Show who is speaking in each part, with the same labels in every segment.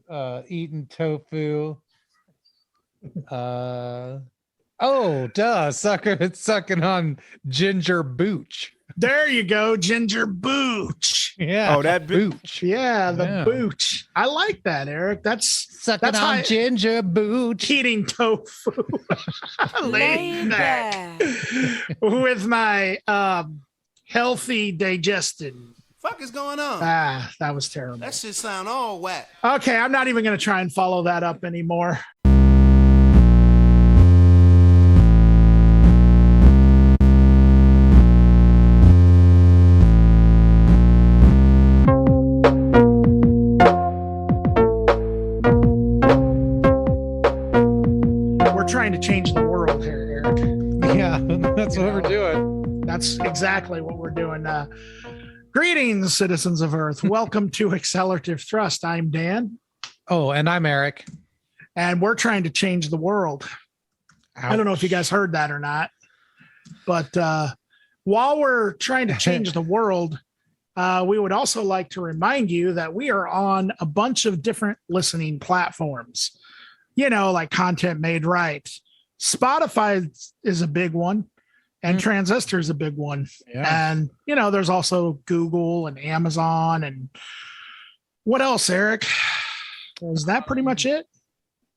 Speaker 1: eating tofu. Oh, duh, sucker! It's sucking on ginger booch.
Speaker 2: There you go, ginger booch.
Speaker 1: Yeah.
Speaker 3: Oh, that
Speaker 1: booch.
Speaker 2: Yeah, the
Speaker 1: Yeah.
Speaker 2: booch. I like that, Eric. That's
Speaker 1: Sucking
Speaker 2: that's
Speaker 1: on
Speaker 2: high-
Speaker 1: ginger booch.
Speaker 2: eating tofu. Laid back with my healthy digestion.
Speaker 3: fuck is going on?
Speaker 2: That was terrible.
Speaker 3: That shit sound all whack.
Speaker 2: Okay, I'm not even going to try and follow that up anymore. We're trying to change the world here, Eric.
Speaker 1: Yeah, that's what we're doing.
Speaker 2: That's exactly what we're doing. Greetings, citizens of Earth. Welcome to Accelerativ Thrust. I'm Dan.
Speaker 1: Oh, and I'm Eric.
Speaker 2: And we're trying to change the world. I don't know if you guys heard that or not, but while we're trying to change the world, we would also like to remind you that we are on a bunch of different listening platforms, like Content Made Right. Spotify is a big one, and Transistor is a big one.
Speaker 1: Yeah.
Speaker 2: And, there's also Google and Amazon. And what else, Eric? Is that pretty much it?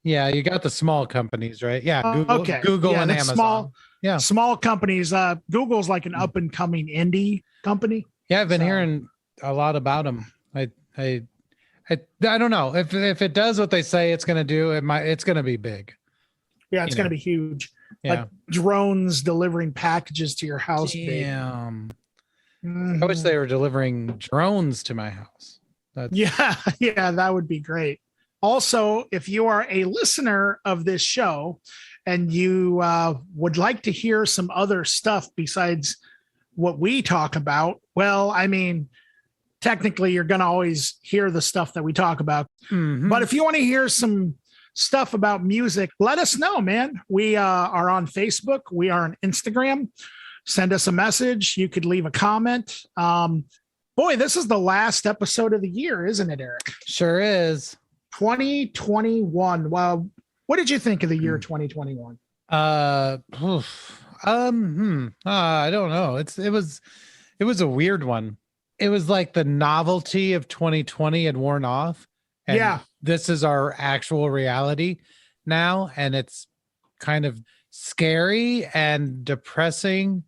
Speaker 1: Yeah, you got the small companies, right? Yeah, Google,
Speaker 2: okay.
Speaker 1: Google
Speaker 2: Yeah,
Speaker 1: and
Speaker 2: that's
Speaker 1: Amazon.
Speaker 2: Small companies. Google's like an up and coming indie company.
Speaker 1: Yeah, I've been hearing a lot about them. I don't know if it does what they say it's going to do. It's going to be big.
Speaker 2: Yeah, it's going to be huge.
Speaker 1: Yeah.
Speaker 2: Like drones delivering packages to your house.
Speaker 1: Damn.
Speaker 2: Mhm.
Speaker 1: I wish they were delivering drones to my house.
Speaker 2: Yeah, that would be great. Also, if you are a listener of this show and you would like to hear some other stuff besides what we talk about, well, I mean, technically you're going to always hear the stuff that we talk about.
Speaker 1: Mhm.
Speaker 2: But if you want to hear some stuff about music, let us know, man. We are on Facebook. We are on Instagram. Send us a message. You could leave a comment. Boy, this is the last episode of the year, isn't it, Eric?
Speaker 1: Sure is.
Speaker 2: 2021. Well, what did you think of the year 2021?
Speaker 1: I don't know. It was a weird one. It was like the novelty of 2020 had worn off. And
Speaker 2: Yeah.
Speaker 1: This is our actual reality now. And it's kind of scary and depressing,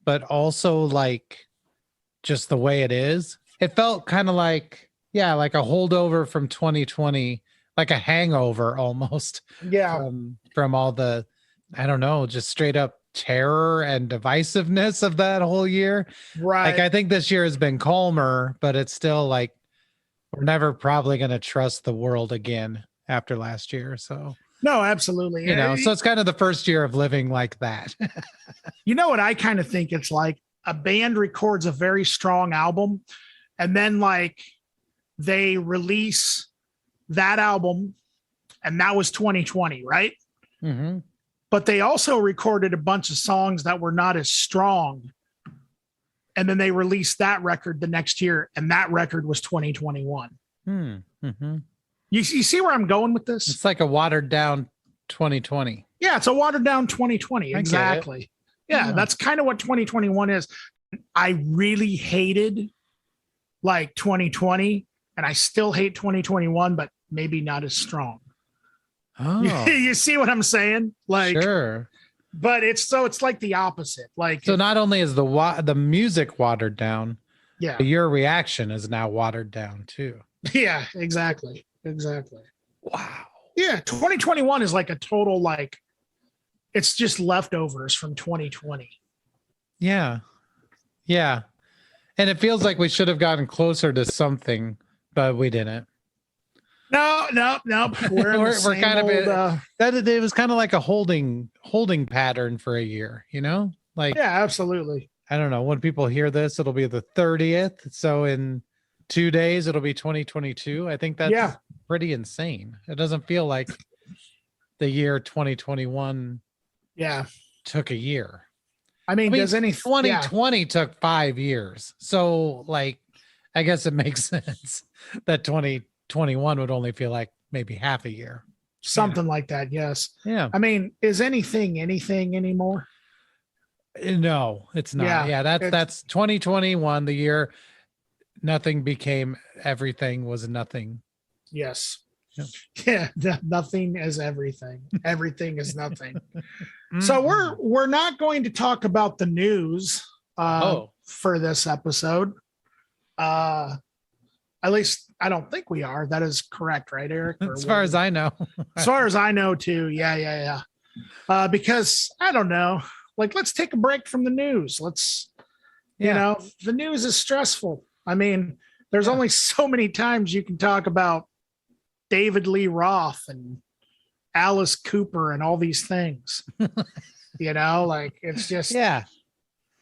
Speaker 1: but also like just the way it is. It felt kind of like a holdover from 2020, like a hangover almost.
Speaker 2: Yeah.
Speaker 1: From all the, I don't know, just straight up terror and divisiveness of that whole year.
Speaker 2: Right.
Speaker 1: Like I think this year has been calmer, but it's still like we're never probably going to trust the world again after last year. So
Speaker 2: no, absolutely.
Speaker 1: so it's kind of the first year of living like that.
Speaker 2: You know what I kind of think it's like? A band records a very strong album and then like they release that album, and that was 2020, right?
Speaker 1: Mm-hmm.
Speaker 2: But they also recorded a bunch of songs that were not as strong. And then they released that record the next year, and that record was 2021.
Speaker 1: Mm-hmm.
Speaker 2: You see where I'm going with this?
Speaker 1: It's like a watered down 2020.
Speaker 2: Yeah, it's a watered down 2020. Exactly. Yeah, that's kind of what 2021 is. I really hated like 2020, and I still hate 2021, but maybe not as strong.
Speaker 1: Oh,
Speaker 2: You see what I'm saying? Like,
Speaker 1: sure.
Speaker 2: But it's like the opposite. Like,
Speaker 1: So not only is the music watered down,
Speaker 2: yeah,
Speaker 1: but your reaction is now watered down too.
Speaker 2: yeah, exactly.
Speaker 1: Wow.
Speaker 2: Yeah, 2021 is like a total like, it's just leftovers from 2020.
Speaker 1: Yeah. And it feels like we should have gotten closer to something, but we didn't.
Speaker 2: No. We're
Speaker 1: kind of it was kind of like a holding pattern for a year, like,
Speaker 2: yeah, absolutely.
Speaker 1: I don't know, when people hear this, it'll be the 30th. So in 2 days, it'll be 2022. I think that's pretty insane. It doesn't feel like the year 2021 took a year.
Speaker 2: I mean, does any
Speaker 1: 2020 took 5 years. So like, I guess it makes sense that 2021 would only feel like maybe half a year.
Speaker 2: Something like that. Yes.
Speaker 1: Yeah.
Speaker 2: I mean, is anything anymore?
Speaker 1: No, it's not.
Speaker 2: Yeah,
Speaker 1: Yeah, that's 2021, the year nothing became everything was nothing.
Speaker 2: Yes.
Speaker 1: Yeah.
Speaker 2: Yeah. Nothing is everything. Everything is nothing. So
Speaker 1: Mhm.
Speaker 2: we're not going to talk about the news for this episode. At least I don't think we are. That is correct, right, Eric?
Speaker 1: As far as I know.
Speaker 2: As far as I know, too. Yeah. Because I don't know. Like, let's take a break from the news. The news is stressful. I mean, there's only so many times you can talk about David Lee Roth and Alice Cooper and all these things. Like it's just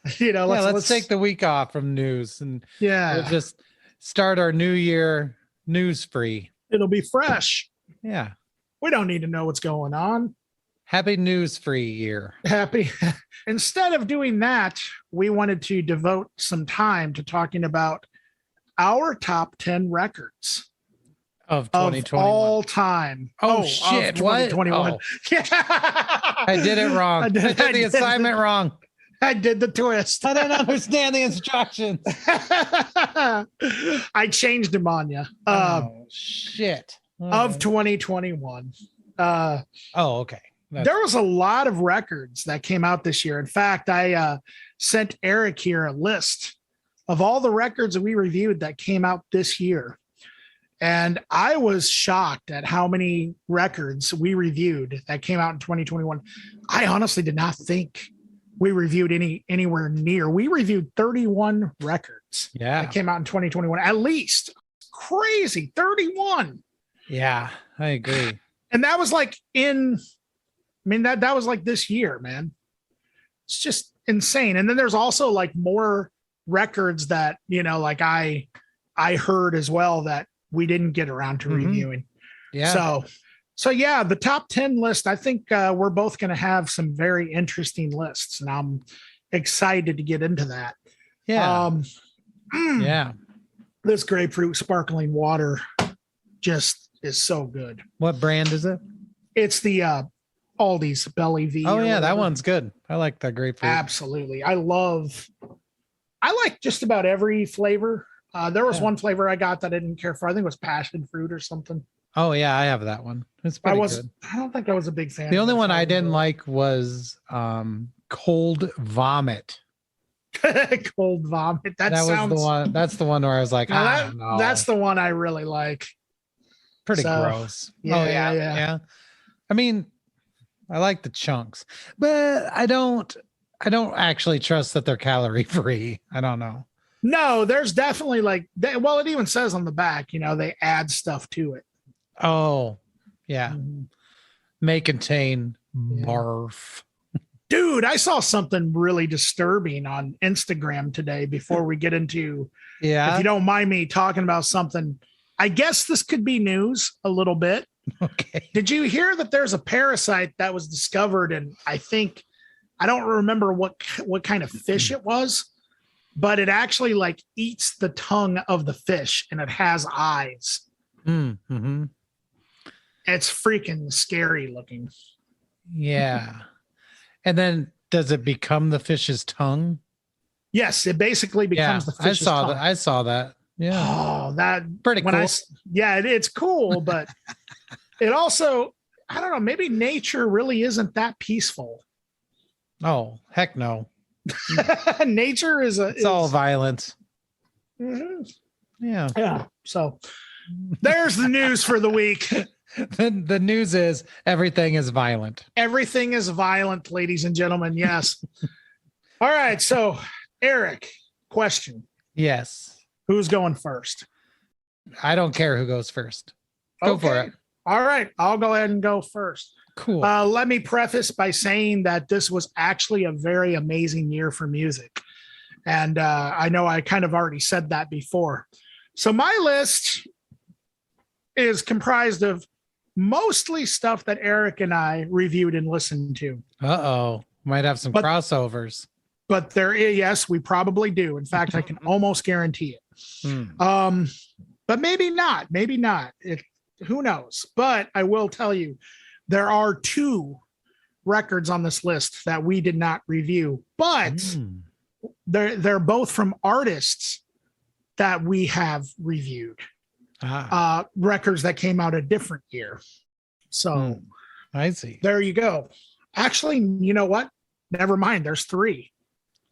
Speaker 1: let's take the week off from news and we'll just start our new year news free.
Speaker 2: It'll be fresh.
Speaker 1: Yeah.
Speaker 2: We don't need to know what's going on.
Speaker 1: Happy news free year.
Speaker 2: Happy. Instead of doing that, we wanted to devote some time to talking about our top 10 records
Speaker 1: of 2021
Speaker 2: all time.
Speaker 1: Oh shit.
Speaker 2: 2021.
Speaker 1: What? I did it wrong. I did the assignment wrong.
Speaker 2: I did the twist.
Speaker 1: I don't understand the instructions.
Speaker 2: I changed them on you.
Speaker 1: Shit.
Speaker 2: Of 2021.
Speaker 1: Okay.
Speaker 2: There was a lot of records that came out this year. In fact, I sent Erik here a list of all the records that we reviewed that came out this year. And I was shocked at how many records we reviewed that came out in 2021. I honestly did not think we reviewed anywhere near. We reviewed 31 records that came out in 2021, at least. Crazy, 31.
Speaker 1: Yeah, I agree.
Speaker 2: And that was like that was like this year, man. It's just insane. And then there's also like more records that, like I heard as well that we didn't get around to reviewing.
Speaker 1: Yeah.
Speaker 2: So yeah, the top 10 list, I think we're both going to have some very interesting lists, and I'm excited to get into that.
Speaker 1: Yeah. Yeah.
Speaker 2: This grapefruit sparkling water just is so good.
Speaker 1: What brand is it?
Speaker 2: It's the Aldi's Belly V.
Speaker 1: Oh yeah, that one's good. I like that grapefruit.
Speaker 2: Absolutely. I like just about every flavor. There was one flavor I got that I didn't care for. I think it was passion fruit or something.
Speaker 1: Oh yeah, I have that one. It's pretty good.
Speaker 2: I don't think I was a big fan.
Speaker 1: The only one I didn't like was cold vomit.
Speaker 2: Cold vomit. That
Speaker 1: was
Speaker 2: sounds
Speaker 1: the one. That's the one where I was like, I don't know.
Speaker 2: That's the one I really like.
Speaker 1: Pretty gross.
Speaker 2: Yeah.
Speaker 1: I mean, I like the chunks, but I don't actually trust that they're calorie free. I don't know.
Speaker 2: No, there's definitely it even says on the back, they add stuff to it.
Speaker 1: Oh, yeah. May contain barf.
Speaker 2: Dude, I saw something really disturbing on Instagram today before we get into, if you don't mind me talking about something. I guess this could be news a little bit.
Speaker 1: Okay.
Speaker 2: Did you hear that there's a parasite that was discovered? And I don't remember what kind of fish it was, but it actually eats the tongue of the fish and it has eyes.
Speaker 1: Mm-hmm.
Speaker 2: It's freaking scary looking.
Speaker 1: Yeah. And then does it become the fish's tongue?
Speaker 2: Yes, it basically becomes the fish's tongue.
Speaker 1: I saw that. Yeah.
Speaker 2: Oh, that
Speaker 1: pretty cool.
Speaker 2: It's cool, but it also, I don't know, maybe nature really isn't that peaceful.
Speaker 1: Oh, heck no.
Speaker 2: Nature is
Speaker 1: all violence.
Speaker 2: Mm-hmm.
Speaker 1: Yeah.
Speaker 2: Yeah. So there's the news for the week.
Speaker 1: The news is everything is violent.
Speaker 2: Everything is violent, ladies and gentlemen. Yes. All right. So, Erik, question.
Speaker 1: Yes.
Speaker 2: Who's going first?
Speaker 1: I don't care who goes first. Go for it.
Speaker 2: All right. I'll go ahead and go first.
Speaker 1: Cool.
Speaker 2: Let me preface by saying that this was actually a very amazing year for music. And I know I kind of already said that before. So my list is comprised of mostly stuff that Erik and I reviewed and listened to.
Speaker 1: Uh-oh. Might have some crossovers.
Speaker 2: But yes, we probably do. In fact, I can almost guarantee it. But maybe not. Maybe not. who knows? But I will tell you, there are 2 records on this list that we did not review, but they're both from artists that we have reviewed. Records that came out a different year. So
Speaker 1: I see.
Speaker 2: There you go. Actually, you know what? Never mind. There's 3.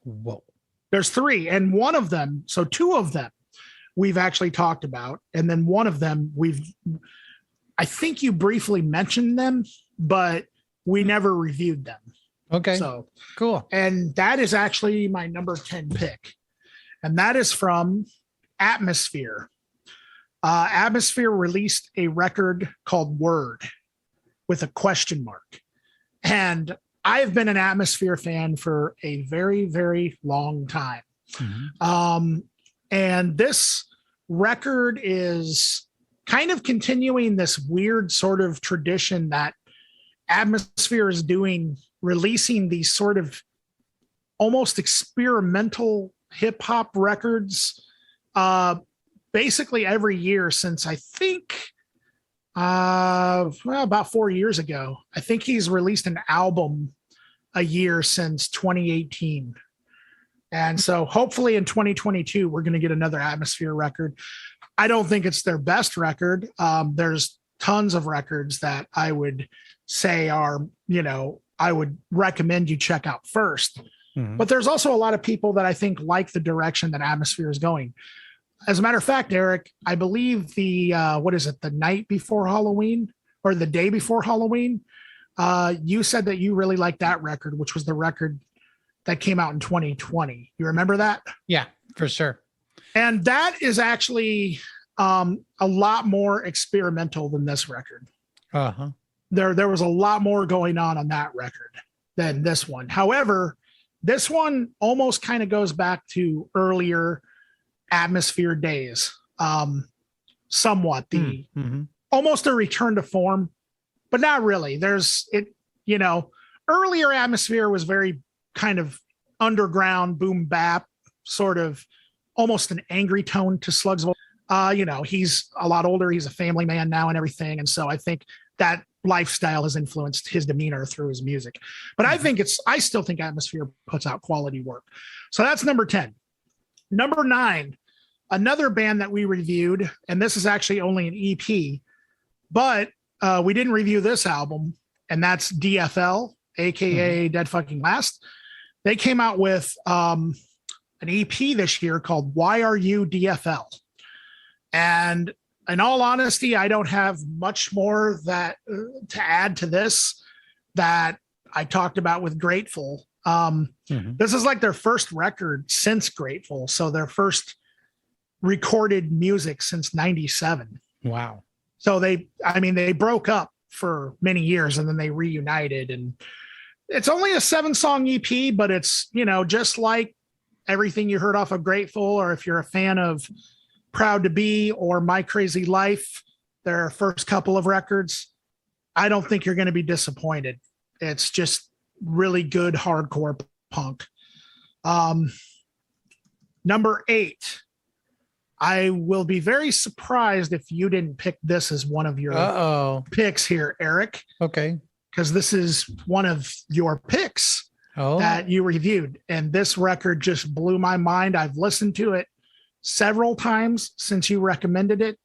Speaker 1: Whoa.
Speaker 2: There's 3. And one of them, so 2 of them we've actually talked about. And then one of them I think you briefly mentioned them, but we never reviewed them.
Speaker 1: Okay.
Speaker 2: So
Speaker 1: cool.
Speaker 2: And that is actually my number 10 pick. And that is from Atmosphere. Atmosphere released a record called Word with a question mark. And I've been an Atmosphere fan for a very, very long time. And this record is kind of continuing this weird sort of tradition that Atmosphere is doing, releasing these sort of almost experimental hip hop records basically every year since I think about 4 years ago. I think he's released an album a year since 2018. And so hopefully in 2022, we're going to get another Atmosphere record. I don't think it's their best record. There's tons of records that I would say are, I would recommend you check out first. But there's also a lot of people that I think like the direction that Atmosphere is going. As a matter of fact, Eric, I believe the night before Halloween or the day before Halloween, you said that you really liked that record, which was the record that came out in 2020. You remember that?
Speaker 1: Yeah, for sure.
Speaker 2: And that is actually a lot more experimental than this record. There was a lot more going on that record than this one. However, this one almost kind of goes back to earlier Atmosphere days. Somewhat almost a return to form, but not really. Earlier Atmosphere was very kind of underground boom bap, sort of almost an angry tone to Slug's voice. He's a lot older. He's a family man now and everything. And so I think that lifestyle has influenced his demeanor through his music. But I still think Atmosphere puts out quality work. So that's number 10. Number 9, another band that we reviewed, and this is actually only an EP, but we didn't review this album, and that's DFL, aka Dead Fucking Last. They came out with an EP this year called Why Are You DFL? And in all honesty, I don't have much more to add to this that I talked about with Grateful. This is like their first record since Grateful. So their first recorded music since 97.
Speaker 1: Wow.
Speaker 2: So they broke up for many years and then they reunited, and it's only a 7-song EP, but it's, just like everything you heard off of Grateful, or if you're a fan of Proud to Be or My Crazy Life, their first couple of records, I don't think you're going to be disappointed. It's just really good hardcore punk. Number 8, I will be very surprised if you didn't pick this as one of your picks here, Eric.
Speaker 1: Okay.
Speaker 2: Because this is one of your picks that you reviewed. And this record just blew my mind. I've listened to it several times since you recommended it,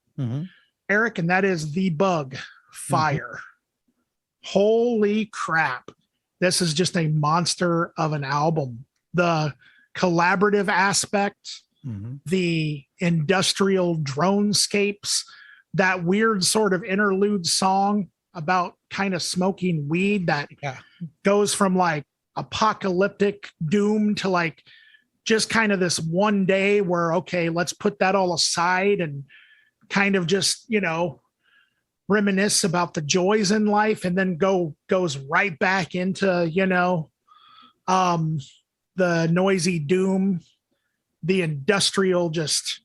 Speaker 2: Eric, and that is The Bug, Fire. Holy crap. This is just a monster of an album. The collaborative aspect, the industrial dronescapes, that weird sort of interlude song about kind of smoking weed that goes from like apocalyptic doom to like just kind of this one day where, okay, let's put that all aside and kind of just, reminisce about the joys in life, and then goes right back into, the noisy doom, the industrial just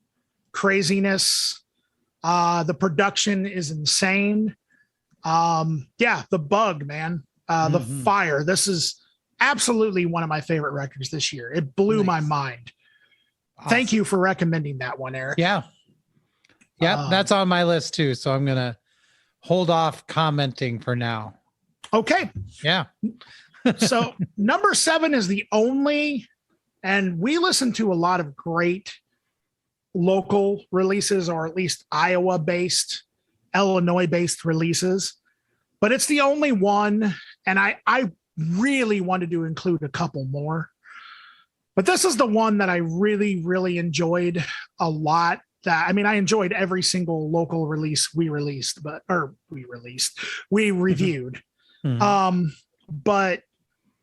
Speaker 2: craziness. The production is insane. The Bug, man. The Fire. This is absolutely one of my favorite records this year. It blew my mind. Awesome. Thank you for recommending that one, Eric.
Speaker 1: Yeah. That's on my list too. So I'm going to hold off commenting for now.
Speaker 2: Okay.
Speaker 1: Yeah.
Speaker 2: So number 7 is the only, and we listen to a lot of great local releases, or at least Iowa based, Illinois based releases, but it's the only one. And I really wanted to include a couple more, but this is the one that I really, really enjoyed a lot. I enjoyed every single local release we reviewed.
Speaker 1: Mhm.
Speaker 2: But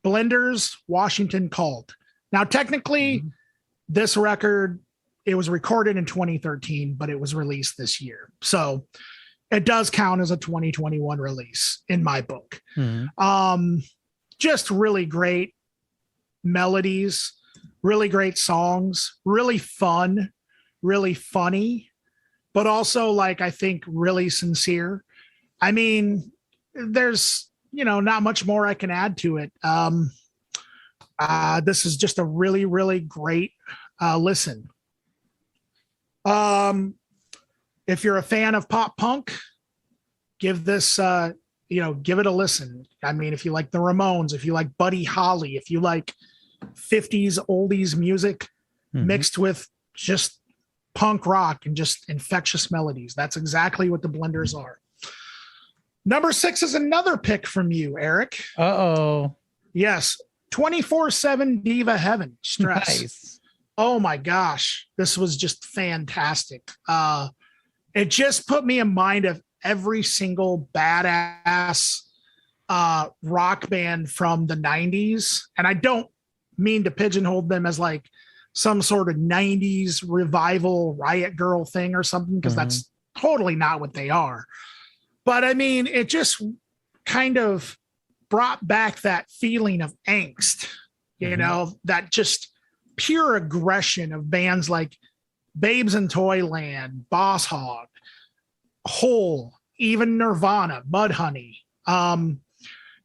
Speaker 2: Blenders Washington Called. Now, technically, this record, it was recorded in 2013, but it was released this year. So it does count as a 2021 release in my book.
Speaker 1: Mhm.
Speaker 2: Just really great melodies, really great songs, really fun, really funny, but also, like, I think really sincere. I mean, there's, not much more I can add to it. This is just a really, really great listen. If you're a fan of pop punk, give this, give it a listen. I mean, if you like the Ramones, if you like Buddy Holly, if you like 50s oldies music
Speaker 1: Mhm.
Speaker 2: mixed with just punk rock and just infectious melodies, that's exactly what the Blenders are. Number 6 is another pick from you, Eric.
Speaker 1: Uh-oh.
Speaker 2: Yes. 24/7 Diva Heaven, Stress.
Speaker 1: Nice.
Speaker 2: Oh my gosh. This was just fantastic. It just put me in mind of every single badass rock band from the 90s. And I don't mean to pigeonhole them as like some sort of 90s revival Riot Girl thing or something, because that's totally not what they are. But I mean, it just kind of brought back that feeling of angst, that just pure aggression of bands like Babes in Toyland, Boss Hog, Hole, even Nirvana, Mudhoney,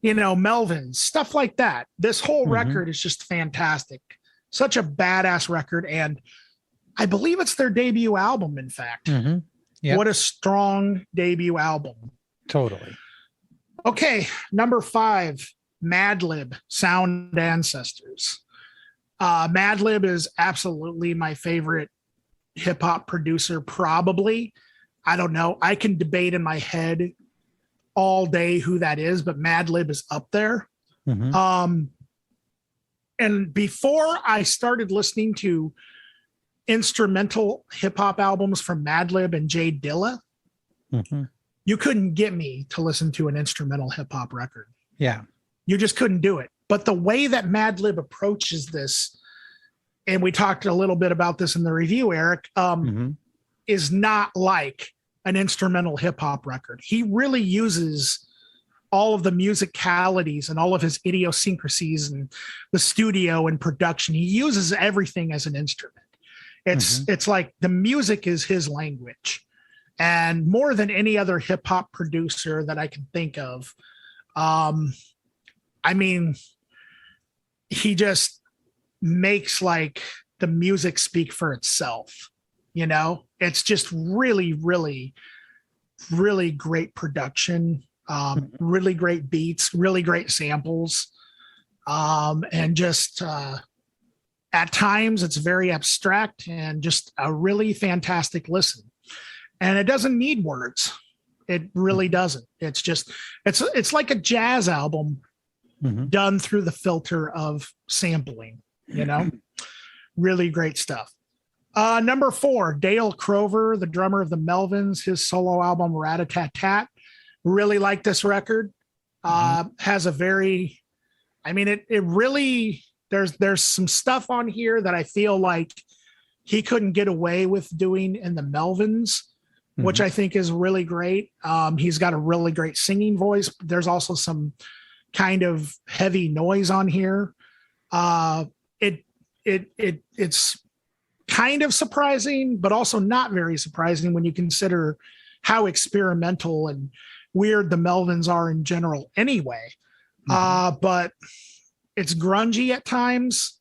Speaker 2: Melvins, stuff like that. This whole record is just fantastic. Such a badass record. And I believe it's their debut album, in fact.
Speaker 1: Yep.
Speaker 2: What a strong debut album.
Speaker 1: Totally.
Speaker 2: Okay, number 5, Madlib, Sound Ancestors. Madlib is absolutely my favorite hip hop producer, probably. I don't know. I can debate in my head all day who that is, but Madlib is up there. And before I started listening to instrumental hip hop albums from Madlib and Jay Dilla, you couldn't get me to listen to an instrumental hip hop record.
Speaker 1: Yeah.
Speaker 2: You just couldn't do it. But the way that Madlib approaches this, and we talked a little bit about this in the review, Eric, is not like an instrumental hip hop record. He really uses all of the musicalities and all of his idiosyncrasies and the studio and production. He uses everything as an instrument. It's like the music is his language. And more than any other hip hop producer that I can think of, he just makes like the music speak for itself. It's just really, really, really great production, really great beats, really great samples. And just at times it's very abstract and just a really fantastic listen. And it doesn't need words. It really doesn't. It's just, it's like a jazz album done through the filter of sampling, really great stuff. Number 4, Dale Crover, the drummer of the Melvins, his solo album Rat-a-tat-tat. Really like this record. Has a very, it really, there's some stuff on here that I feel like he couldn't get away with doing in the Melvins, which I think is really great. He's got a really great singing voice. There's also some kind of heavy noise on here. It's kind of surprising, but also not very surprising when you consider how experimental and weird the Melvins are in general anyway. But it's grungy at times.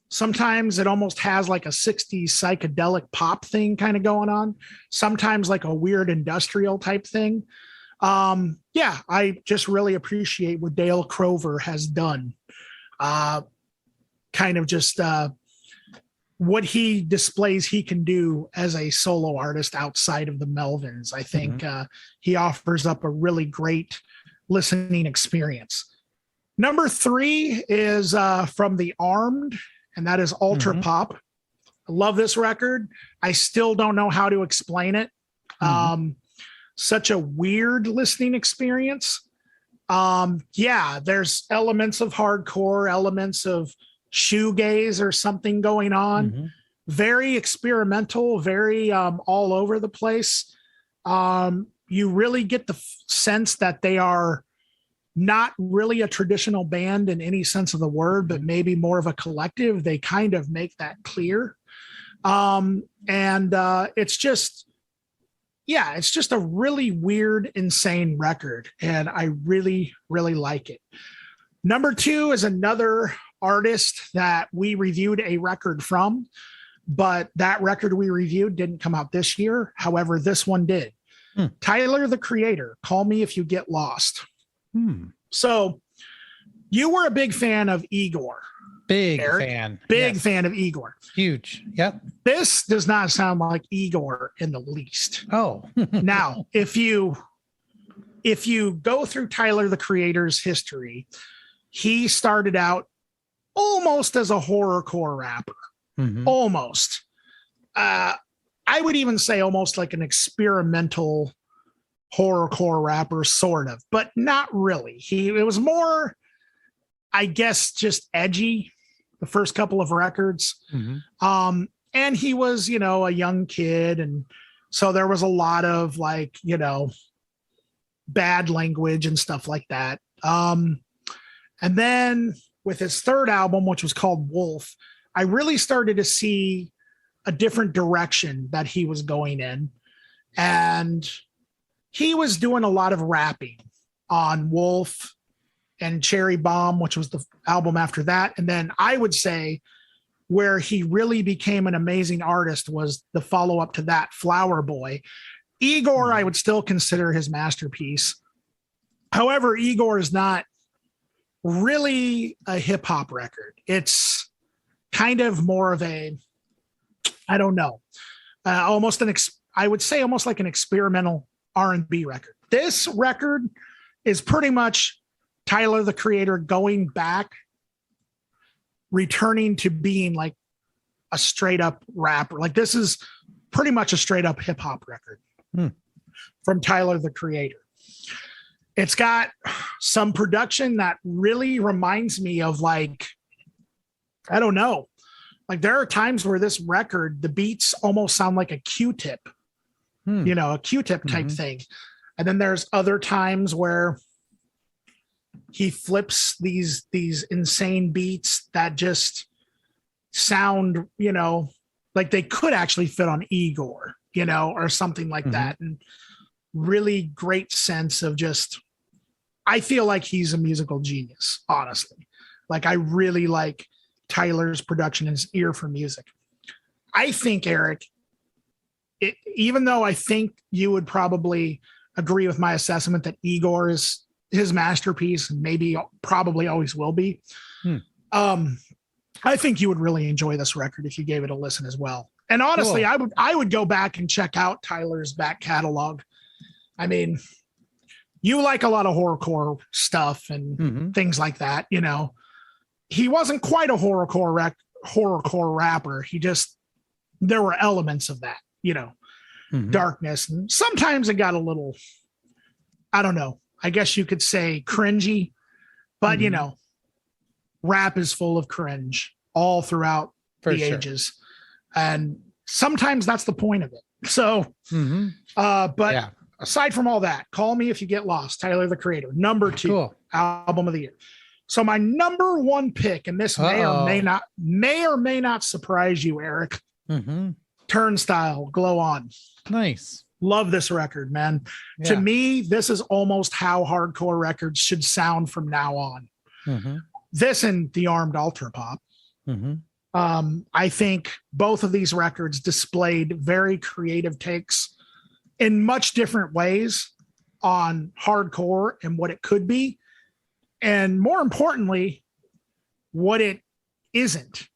Speaker 2: Sometimes it almost has like a 60s psychedelic pop thing kind of going on. Sometimes like a weird industrial type thing. Yeah, I just really appreciate what Dale Crover has done. Kind of just what he displays he can do as a solo artist outside of the Melvins. I think he offers up a really great listening experience. Number 3 is from The Armed, and that is Ultra Pop. I love this record. I still don't know how to explain it. Such a weird listening experience. Yeah, there's elements of hardcore, elements of shoegaze or something going on. Very experimental, very all over the place. You really get the sense that they are not really a traditional band in any sense of the word, but maybe more of a collective. They kind of make that clear. It's just, yeah, it's just a really weird, insane record. And I really, really like it. Number 2 is another artist that we reviewed a record from, but that record we reviewed didn't come out this year. However, this one did. Tyler, the Creator, Call Me If You Get Lost. So you were a big fan of Igor.
Speaker 1: Big
Speaker 2: Eric,
Speaker 1: fan.
Speaker 2: Big
Speaker 1: Yes.
Speaker 2: fan of Igor.
Speaker 1: Huge. Yep.
Speaker 2: This does not sound like Igor in the least.
Speaker 1: Oh.
Speaker 2: Now, if you go through Tyler, the Creator's history, he started out almost as a horrorcore rapper. Almost. I would even say almost like an experimental horrorcore rapper, sort of, but not really. It was more, I guess, just edgy, the first couple of records. And he was, a young kid. And so there was a lot of like, bad language and stuff like that. And then with his third album, which was called Wolf, I really started to see a different direction that he was going in. And he was doing a lot of rapping on Wolf and Cherry Bomb, which was the album after that. And then I would say where he really became an amazing artist was the follow-up to that, Flower Boy. Igor, I would still consider his masterpiece. However, Igor is not really a hip-hop record. It's kind of more of a, I don't know, almost I would say almost like an experimental R&B record. This record is pretty much Tyler, the Creator, going back, returning to being like a straight up rapper. Like this is pretty much a straight up hip hop record from Tyler, the Creator. It's got some production that really reminds me of like, I don't know, like there are times where this record, the beats almost sound like a Q-tip, a Q-tip type thing. And then there's other times where he flips these insane beats that just sound, like they could actually fit on Igor, or something like that. And really great sense of just, I feel like he's a musical genius, honestly. Like I really like Tyler's production and his ear for music. I think, Eric, even though I think you would probably agree with my assessment that Igor is his masterpiece and maybe probably always will be, I think you would really enjoy this record if you gave it a listen as well. And honestly, cool. I would go back and check out Tyler's back catalog. I mean, you like a lot of horrorcore stuff and things like that, He wasn't quite a horrorcore rapper. There were elements of that, darkness. And sometimes it got a little, I don't know, I guess you could say cringy, but rap is full of cringe all throughout the ages. And sometimes that's the point of it. So, aside from all that, Call Me If You Get Lost, Tyler, the Creator, number 2 album of the year. So my number 1 pick, and this may or may not surprise you, Eric. Turnstile, Glow On.
Speaker 1: Nice.
Speaker 2: Love this record, man. Yeah. To me, this is almost how hardcore records should sound from now on. This and The Armed Ultra Pop. I think both of these records displayed very creative takes in much different ways. on hardcore and what it could be, and more importantly, what it isn't,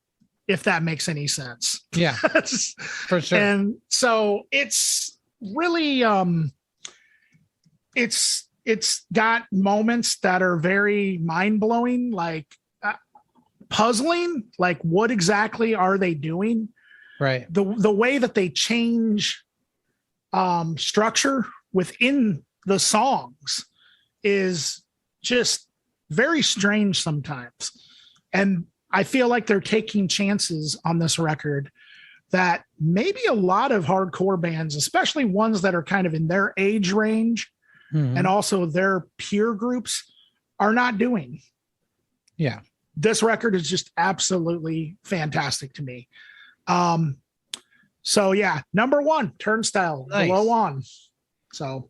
Speaker 2: if that makes any sense.
Speaker 1: Yeah, for sure.
Speaker 2: And so it's really it's got moments that are very mind-blowing, like puzzling, like what exactly are they doing?
Speaker 1: Right.
Speaker 2: The way that they change structure within the songs is just very strange sometimes. And I feel like they're taking chances on this record that maybe a lot of hardcore bands, especially ones that are kind of in their age range and also their peer groups, are not doing.
Speaker 1: Yeah.
Speaker 2: This record is just absolutely fantastic to me. So yeah, number 1, Turnstile,
Speaker 1: Nice.
Speaker 2: Below On. So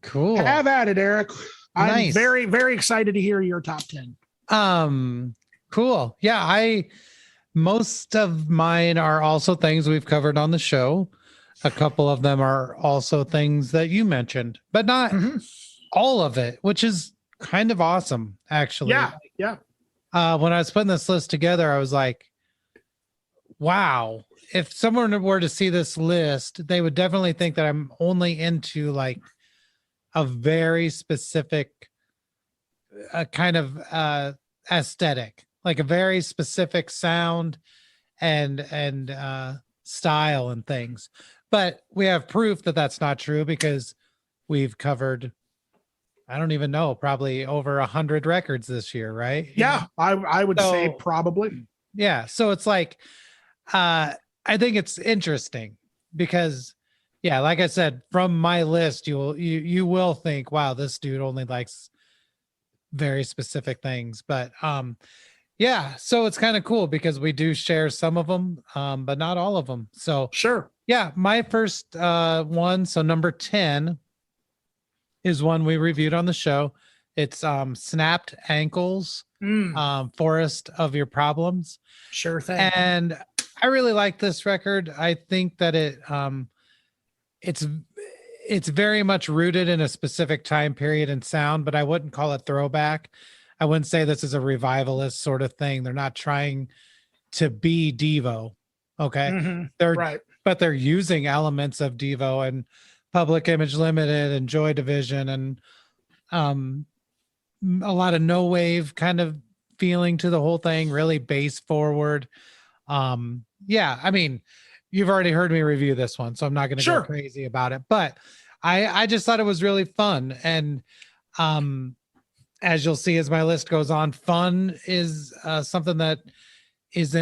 Speaker 1: Cool.
Speaker 2: have at it, Eric. I'm
Speaker 1: Nice.
Speaker 2: very, very excited to hear your top 10.
Speaker 1: Cool. Yeah, most of mine are also things we've covered on the show. A couple of them are also things that you mentioned, but not all of it, which is kind of awesome, actually.
Speaker 2: Yeah.
Speaker 1: When I was putting this list together, I was like, wow, if someone were to see this list, they would definitely think that I'm only into like a very specific kind of aesthetic, like a very specific sound and style and things. But we have proof that that's not true because we've covered, I don't even know, probably over 100 records this year, right?
Speaker 2: Yeah, I would say probably.
Speaker 1: Yeah. So it's like, I think it's interesting because, yeah, like I said, from my list, you will think, wow, this dude only likes very specific things. But yeah, so it's kind of cool because we do share some of them, but not all of them. So
Speaker 2: Sure.
Speaker 1: yeah, my first one, so number 10 is one we reviewed on the show. It's Snapped Ankles, Forest of Your Problems.
Speaker 2: Sure thing.
Speaker 1: And I really like this record. I think that it's very much rooted in a specific time period and sound, but I wouldn't call it throwback. I wouldn't say this is a revivalist sort of thing. They're not trying to be Devo. Okay. But they're using elements of Devo and Public Image Limited and Joy Division and a lot of no wave kind of feeling to the whole thing, really bass forward. Yeah, I mean, you've already heard me review this one, so I'm not going to go crazy about it, but I just thought it was really fun. And as you'll see as my list goes on, fun is something that is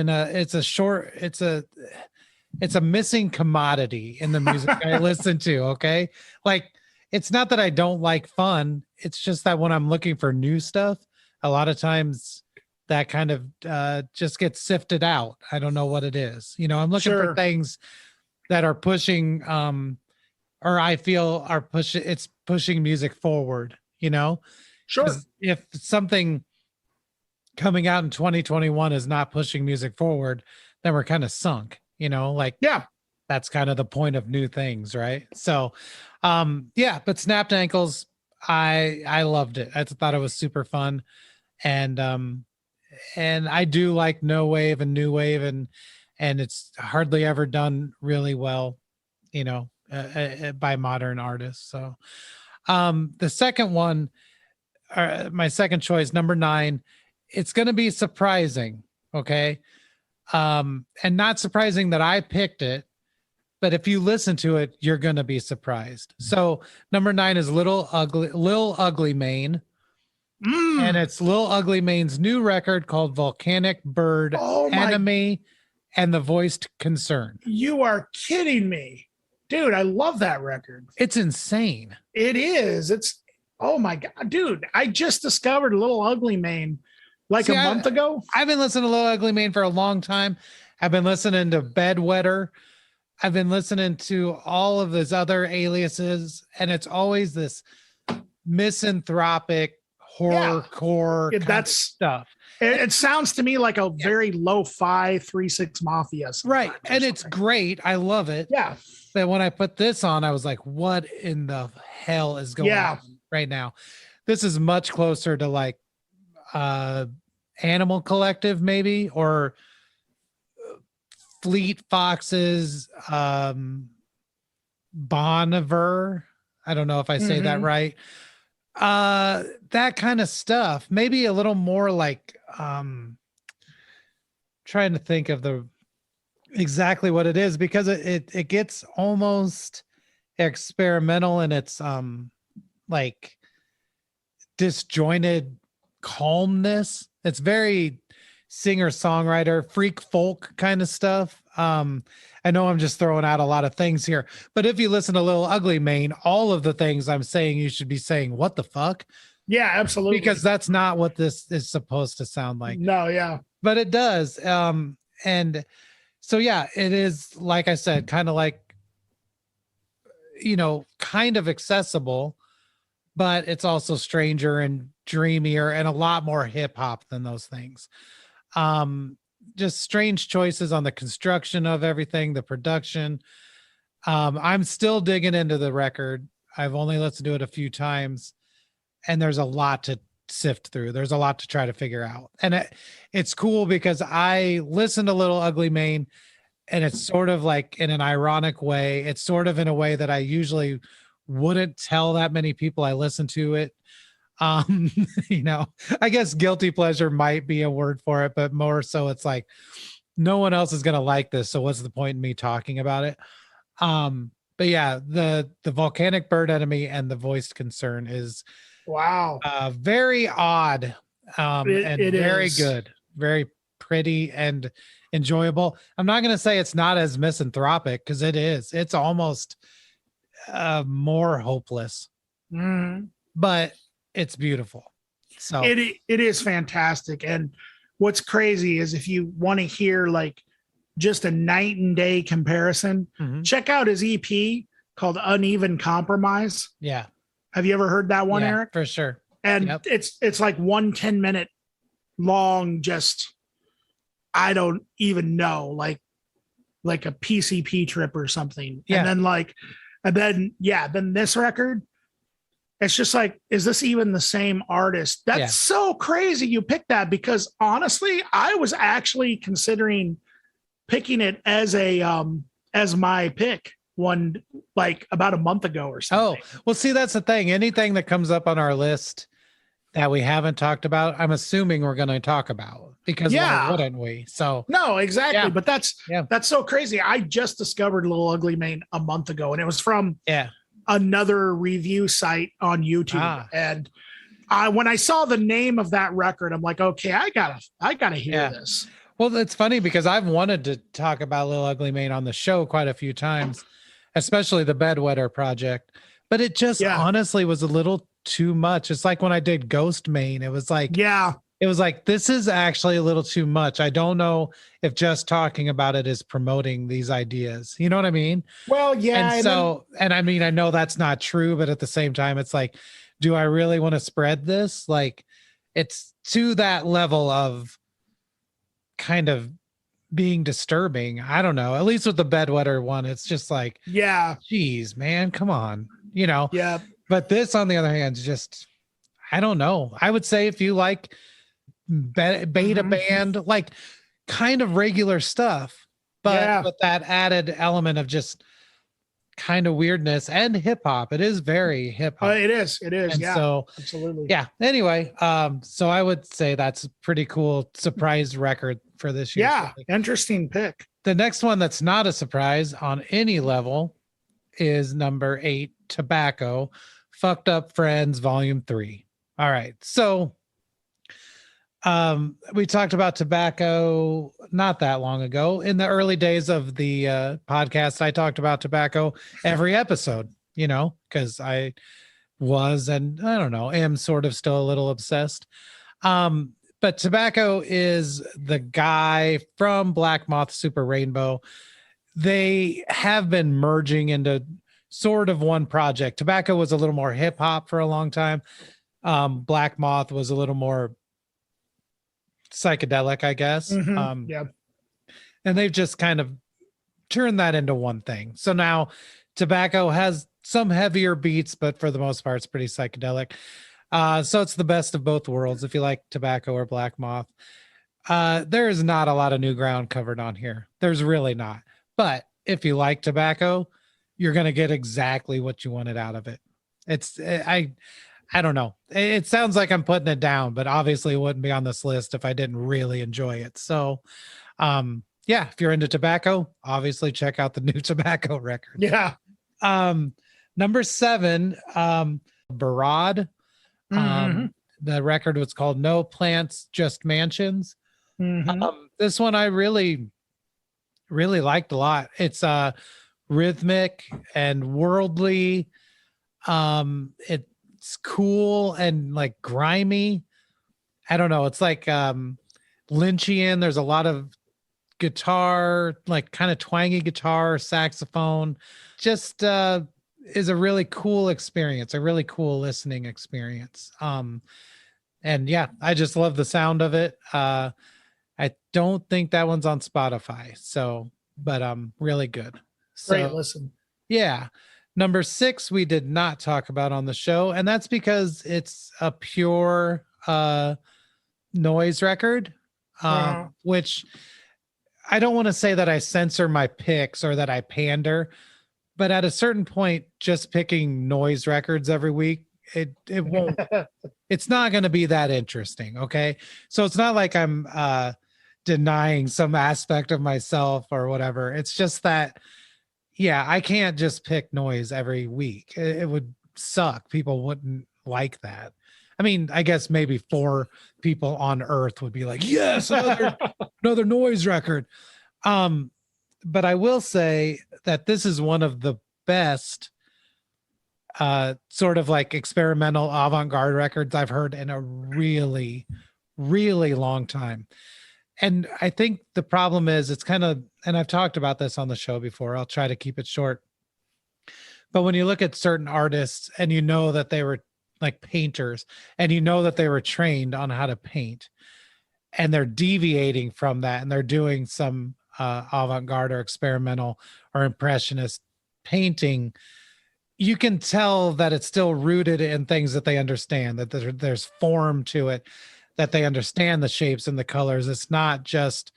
Speaker 1: it's a missing commodity in the music I listen to. Okay. Like, it's not that I don't like fun. It's just that when I'm looking for new stuff, a lot of times that kind of just gets sifted out. I don't know what it is. You know, I'm looking for things that are pushing, or I feel are pushing music forward, you know?
Speaker 2: Sure.
Speaker 1: If something coming out in 2021 is not pushing music forward, then we're kind of sunk, you know, like,
Speaker 2: yeah,
Speaker 1: that's kind of the point of new things. Right. So, yeah, but Snapped Ankles, I loved it. I thought it was super fun. And I do like no wave and new wave and it's hardly ever done really well, you know, by modern artists. So, the second one, my second choice, number 9, it's going to be surprising. Okay. And not surprising that I picked it, but if you listen to it, you're going to be surprised. So number 9 is Lil Ugly Mane. And it's Lil Ugly Mane's new record called Volcanic Bird, Enemy, and The Voiced Concern.
Speaker 2: You are kidding me. Dude, I love that record.
Speaker 1: It's insane.
Speaker 2: It is. Oh my God, dude, I just discovered Lil Ugly Mane a month ago.
Speaker 1: I've been listening to Lil Ugly Mane for a long time. I've been listening to Bedwetter. I've been listening to all of his other aliases, and it's always this misanthropic, horrorcore kind of
Speaker 2: That's
Speaker 1: stuff.
Speaker 2: it sounds to me like a very lo-fi 3-6 Mafia.
Speaker 1: Right.
Speaker 2: sometimes or
Speaker 1: And it's
Speaker 2: something.
Speaker 1: great. I love it.
Speaker 2: Yeah.
Speaker 1: But when I put this on, I was like, what in the hell is going
Speaker 2: Yeah.
Speaker 1: on right now? This is much closer to like Animal Collective, maybe, or Fleet Foxes, Boniver. I don't know if I say that
Speaker 2: Mhm.
Speaker 1: right. That kind of stuff. Maybe a little more like trying to think of the exactly what it is, because it gets almost experimental in its like disjointed calmness. It's very singer-songwriter, freak folk kind of stuff. I know I'm just throwing out a lot of things here, but if you listen to Little Ugly Mane, all of the things I'm saying, you should be saying, what the fuck?
Speaker 2: Yeah, absolutely.
Speaker 1: Because that's not what this is supposed to sound like.
Speaker 2: No, yeah.
Speaker 1: But it does. And so yeah, it is, like I said, kind of like, kind of accessible, but it's also stranger and dreamier and a lot more hip hop than those things. Just strange choices on the construction of everything, the production. I'm still digging into the record. I've only listened to it a few times, and there's a lot to sift through. There's a lot to try to figure out. And it's cool because I listened to Little Ugly Mane, and it's sort of like in an ironic way. It's sort of in a way that I usually wouldn't tell that many people I listen to it. um I guess guilty pleasure might be a word for it, but more so it's like no one else is going to like this, so what's the point in me talking about it? But yeah, the volcanic bird enemy and the voiced concern is
Speaker 2: Wow.
Speaker 1: very odd, and
Speaker 2: It
Speaker 1: very
Speaker 2: is.
Speaker 1: good, very pretty and enjoyable. I'm not going to say it's not as misanthropic, because it is. It's almost more hopeless,
Speaker 2: Mhm.
Speaker 1: but it's beautiful. So
Speaker 2: It is fantastic. And what's crazy is if you want to hear like just a night and day comparison,
Speaker 1: mhm.
Speaker 2: check out his EP called Uneven Compromise.
Speaker 1: Yeah,
Speaker 2: Have you ever heard that one,
Speaker 1: yeah,
Speaker 2: Eric?
Speaker 1: for sure.
Speaker 2: And
Speaker 1: Yep.
Speaker 2: it's like 1 10-minute long, just I don't even know, like a PCP trip or something.
Speaker 1: Yeah.
Speaker 2: Then this record, it's just like, is this even the same artist? That's
Speaker 1: Yeah.
Speaker 2: so crazy you picked that, because honestly, I was actually considering picking it as my pick one, like about a month ago or
Speaker 1: Oh,
Speaker 2: something.
Speaker 1: well, see, that's the thing. Anything that comes up on our list that we haven't talked about, I'm assuming we're going to talk about, because
Speaker 2: Yeah.
Speaker 1: why wouldn't we? So
Speaker 2: No, exactly.
Speaker 1: Yeah.
Speaker 2: But that's
Speaker 1: Yeah.
Speaker 2: so crazy. I just discovered Little Ugly Mane a month ago, and it was from
Speaker 1: yeah,
Speaker 2: another review site on YouTube.
Speaker 1: Ah.
Speaker 2: And when I saw the name of that record, I'm like, okay, I gotta hear
Speaker 1: Yeah.
Speaker 2: this.
Speaker 1: well, it's funny because I've wanted to talk about Little Ugly Mane on the show quite a few times, especially the Bedwetter project, but it just
Speaker 2: Yeah.
Speaker 1: honestly was a little too much. It's like when I did Ghost Mane, it was like,
Speaker 2: Yeah.
Speaker 1: this is actually a little too much. I don't know if just talking about it is promoting these ideas. You know what I mean?
Speaker 2: Well, yeah.
Speaker 1: And so, and I mean, I know that's not true, but at the same time, it's like, do I really want to spread this? Like, it's to that level of kind of being disturbing. I don't know. At least with the Bedwetter one, it's just like,
Speaker 2: yeah.
Speaker 1: geez, man, come on,
Speaker 2: Yeah.
Speaker 1: But this, on the other hand, is just, I don't know. I would say if you like beta
Speaker 2: Mhm.
Speaker 1: band, like kind of regular stuff, but
Speaker 2: Yeah.
Speaker 1: with that added element of just kind of weirdness and hip hop. It is very hip hop.
Speaker 2: It is.
Speaker 1: And
Speaker 2: Yeah.
Speaker 1: so,
Speaker 2: Absolutely.
Speaker 1: yeah. Anyway, so I would say that's a pretty cool surprise record for this year.
Speaker 2: Yeah. Interesting pick.
Speaker 1: The next one that's not a surprise on any level is number 8, Tobacco, Fucked Up Friends, Volume 3. All right. So we talked about Tobacco not that long ago. In the early days of the podcast, I talked about Tobacco every episode, because I was, and I don't know, am sort of still a little obsessed. But Tobacco is the guy from Black Moth Super Rainbow. They have been merging into sort of one project. Tobacco was a little more hip hop for a long time. Black Moth was a little more psychedelic, I guess.
Speaker 2: Yeah.
Speaker 1: And they've just kind of turned that into one thing. So now Tobacco has some heavier beats, but for the most part, it's pretty psychedelic. So it's the best of both worlds if you like Tobacco or Black Moth. There is not a lot of new ground covered on here. There's really not. But if you like Tobacco, you're going to get exactly what you wanted out of it. I don't know. It sounds like I'm putting it down, but obviously it wouldn't be on this list if I didn't really enjoy it. So, yeah, if you're into Tobacco, obviously check out the new Tobacco record.
Speaker 2: Yeah.
Speaker 1: Number 7, Barad. The record was called No Plants, Just Mansions. This one I really liked a lot. It's rhythmic and worldly. It's cool and like grimy. I don't know. It's like Lynchian. There's a lot of guitar, like kind of twangy guitar, saxophone. Just is a really cool experience, a really cool listening experience. And yeah, I just love the sound of it. I don't think that one's on Spotify. So, but really good. So,
Speaker 2: Great listen.
Speaker 1: Yeah. Number 6, we did not talk about on the show, and that's because it's a pure noise record, which I don't want to say that I censor my picks or that I pander, but at a certain point, just picking noise records every week, it won't, it's not going to be that interesting. Okay. So it's not like I'm denying some aspect of myself or whatever. It's just that, yeah, I can't just pick noise every week. It would suck. People wouldn't like that. I mean, I guess maybe 4 people on Earth would be like, yes, another noise record. But I will say that this is one of the best sort of like experimental avant-garde records I've heard in a really, really long time. And I think the problem is it's kind of, and I've talked about this on the show before, I'll try to keep it short. But when you look at certain artists and you know that they were like painters and you know that they were trained on how to paint and they're deviating from that and they're doing some avant-garde or experimental or impressionist painting, you can tell that it's still rooted in things that they understand, that there's form to it, that they understand the shapes and the colors. It's not just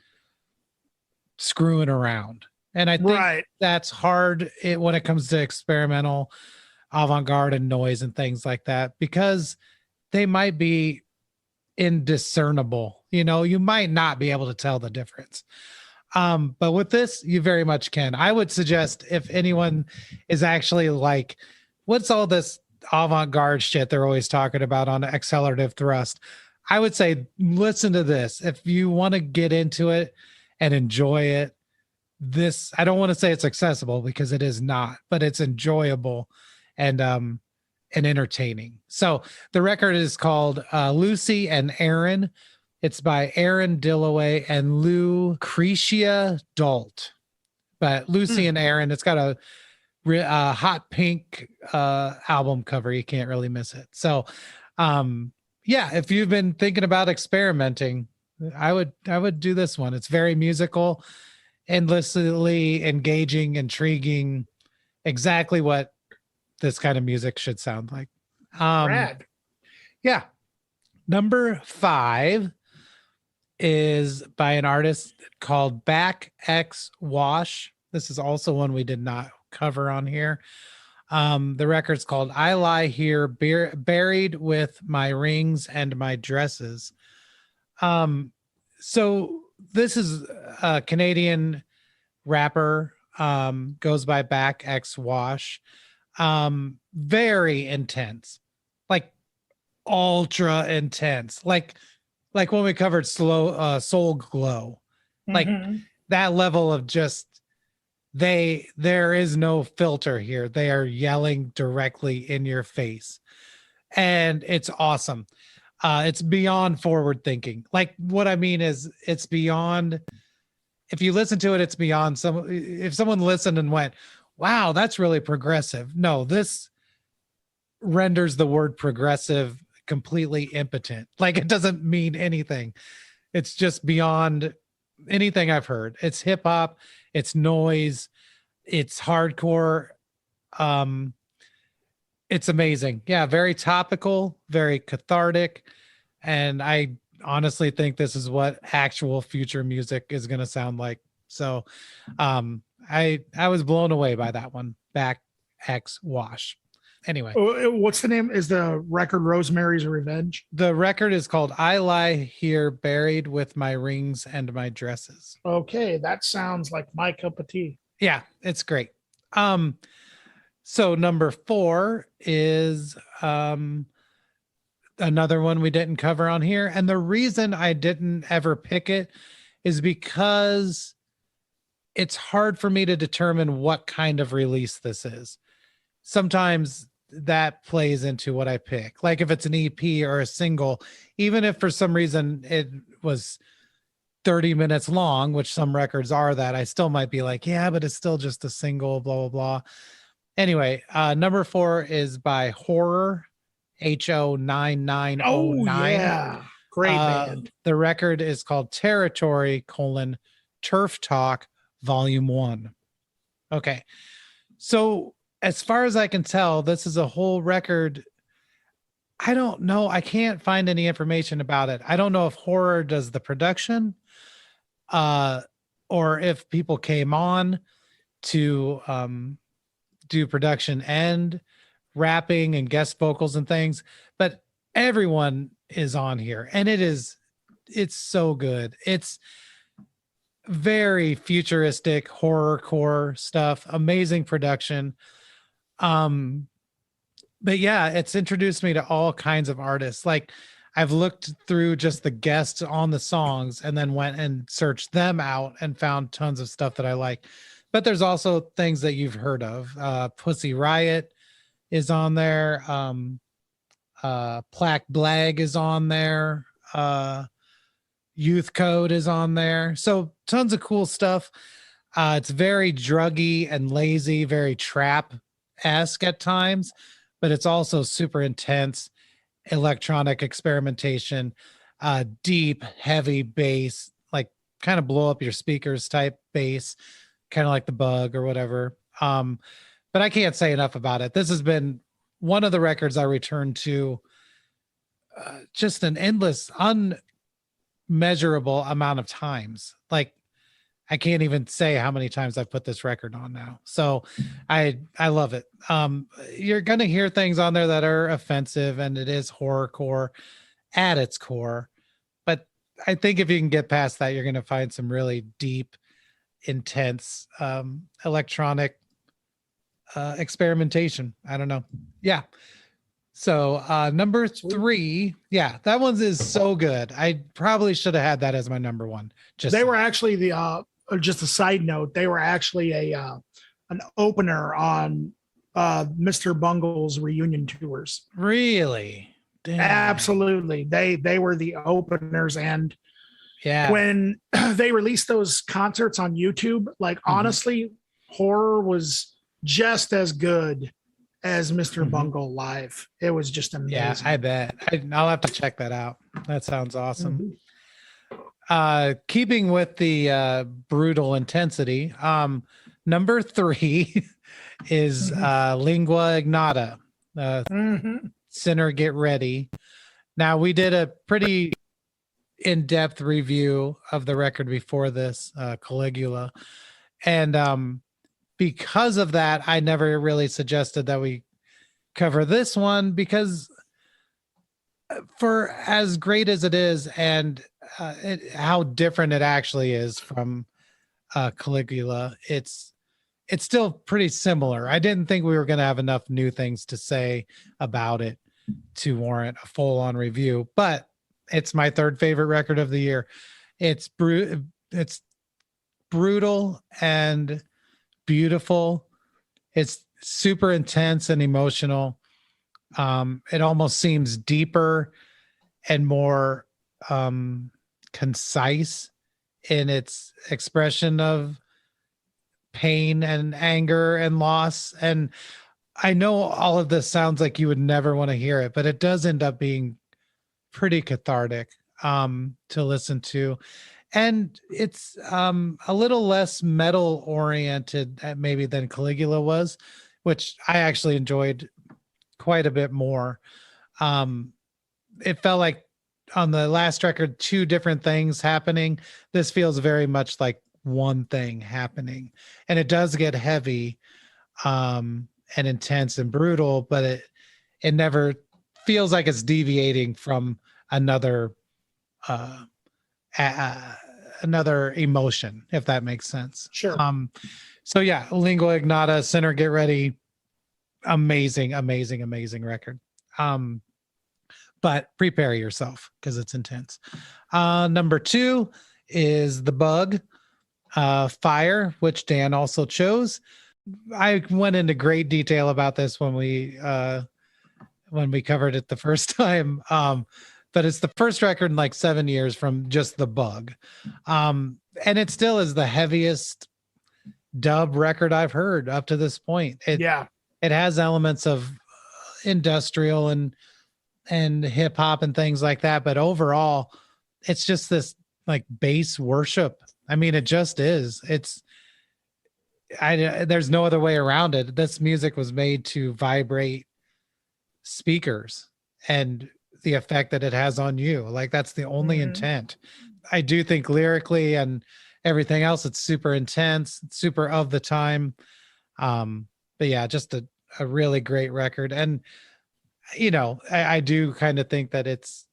Speaker 1: screwing around. And I think that's hard when it comes to experimental avant-garde and noise and things like that, because they might be indiscernible. You know, you might not be able to tell the difference. But with this, you very much can. I would suggest if anyone is actually like, what's all this avant-garde shit they're always talking about on Accelerativ Thrust? I would say, listen to this. If you want to get into it and enjoy it, this, I don't want to say it's accessible because it is not, but it's enjoyable and entertaining. So the record is called Lucy and Aaron. It's by Aaron Dillaway and Lucretia Dalt. But Lucy and Aaron, it's got a hot pink album cover. You can't really miss it. So yeah, if you've been thinking about experimenting, I would do this one. It's very musical, endlessly engaging, intriguing, exactly what this kind of music should sound like.
Speaker 2: Rad.
Speaker 1: Yeah. Number 5 is by an artist called Back X Wash. This is also one we did not cover on here. The record's called I Lie Here Buried with My Rings and My Dresses. So this is a Canadian rapper, goes by Back X Wash. Very intense, like ultra intense, like when we covered Soul Glow, like that level of just, there is no filter here. They are yelling directly in your face and it's awesome. It's beyond forward thinking. Like what I mean is it's beyond, if you listen to it, it's beyond if someone listened and went, wow, that's really progressive. No, this renders the word progressive completely impotent. Like it doesn't mean anything. It's just beyond anything I've heard. It's hip hop, it's noise, it's hardcore. Um, it's amazing. Yeah, very topical, very cathartic. And I honestly think this is what actual future music is going to sound like. So I was blown away by that one. Back X Wash. Anyway,
Speaker 2: What's the name? Is the record Rosemary's Revenge?
Speaker 1: the record is called I Lie Here Buried with My Rings and My Dresses.
Speaker 2: Okay, that sounds like my cup of tea.
Speaker 1: Yeah, it's great. So number 4 is another one we didn't cover on here. And the reason I didn't ever pick it is because it's hard for me to determine what kind of release this is. Sometimes that plays into what I pick. Like if it's an EP or a single, even if for some reason it was 30 minutes long, which some records are, that I still might be like, yeah, but it's still just a single, blah, blah, blah. Anyway, number 4 is by Horror, HO9909.
Speaker 2: Oh, yeah. Great band.
Speaker 1: The record is called Territory, Turf Talk, Volume 1. Okay. So as far as I can tell, this is a whole record. I don't know. I can't find any information about it. I don't know if Horror does the production, or if people came on to do production and rapping and guest vocals and things, but everyone is on here, and it's so good. It's very futuristic horrorcore stuff, amazing production. But yeah, it's introduced me to all kinds of artists. Like I've looked through just the guests on the songs and then went and searched them out and found tons of stuff that I like. But there's also things that you've heard of. Pussy Riot is on there. Plaque Blag is on there. Youth Code is on there. So tons of cool stuff. It's very druggy and lazy, very trap-esque at times, but it's also super intense electronic experimentation, deep, heavy bass, like kind of blow up your speakers type bass, kind of like the Bug or whatever. But I can't say enough about it. This has been one of the records I returned to just an endless, unmeasurable amount of times. Like I can't even say how many times I've put this record on now. So I love it. You're going to hear things on there that are offensive, and it is horrorcore at its core. But I think if you can get past that, you're going to find some really deep, intense electronic experimentation. I don't know. Yeah. So number 3, yeah, that one is so good. I probably should have had that as my number 1.
Speaker 2: They were actually just a side note, they were actually an opener on Mr. Bungle's reunion tours.
Speaker 1: Really? Damn.
Speaker 2: Absolutely. They were the openers, and
Speaker 1: yeah,
Speaker 2: when they released those concerts on YouTube, like honestly, Horror was just as good as Mr. Bungle live. It was just amazing.
Speaker 1: Yeah, I bet. I'll have to check that out. That sounds awesome. Keeping with the brutal intensity, number 3 is Lingua Ignota, Sinner Get Ready. Now, we did a pretty in-depth review of the record before this, Caligula, and because of that, I never really suggested that we cover this one, because for as great as it is, and how different it actually is from Caligula, it's still pretty similar. I didn't think we were going to have enough new things to say about it to warrant a full-on review, but it's my 3rd favorite record of the year. It's brutal and beautiful. It's super intense and emotional. It almost seems deeper and more concise in its expression of pain and anger and loss. And I know all of this sounds like you would never want to hear it, but it does end up being pretty cathartic to listen to. And it's a little less metal oriented maybe than Caligula was, which I actually enjoyed quite a bit more. It felt like on the last record, two different things happening. This feels very much like one thing happening, and it does get heavy and intense and brutal, but it never feels like it's deviating from another another emotion, if that makes sense.
Speaker 2: Sure.
Speaker 1: So yeah, Lingua Ignota, Sinner Get Ready, amazing record. But prepare yourself because it's intense. Number 2 is The Bug, Fire, which Dan also chose. I went into great detail about this when we covered it the first time. But it's the first record in like 7 years from just The Bug. And it still is the heaviest dub record I've heard up to this point. It has elements of industrial and hip hop and things like that, but overall it's just this like bass worship. I mean, it just is. There's no other way around it. This music was made to vibrate speakers and the effect that it has on you. Like that's the only intent. I do think lyrically and everything else, it's super intense, super of the time. But yeah, just a really great record. And you know, I do kind of think that it's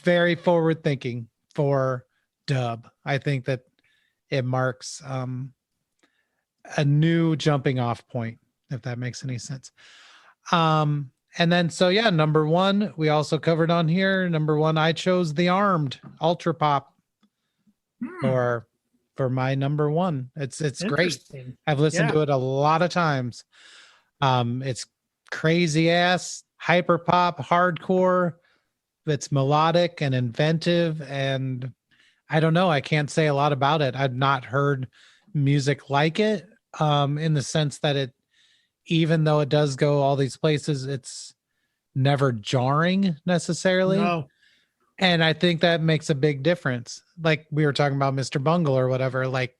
Speaker 1: very forward thinking for dub. I think that it marks a new jumping off point, if that makes any sense. And then, so yeah, number 1, we also covered on here. Number 1, I chose The Armed, Ultra Pop for my number 1. It's great. I've listened to it a lot of times. It's crazy ass hyper pop hardcore. It's melodic and inventive, and I don't know, I can't say a lot about it. I've not heard music like it, in the sense that it, even though it does go all these places, it's never jarring necessarily.
Speaker 2: No.
Speaker 1: And I think that makes a big difference. Like we were talking about Mr. Bungle or whatever, like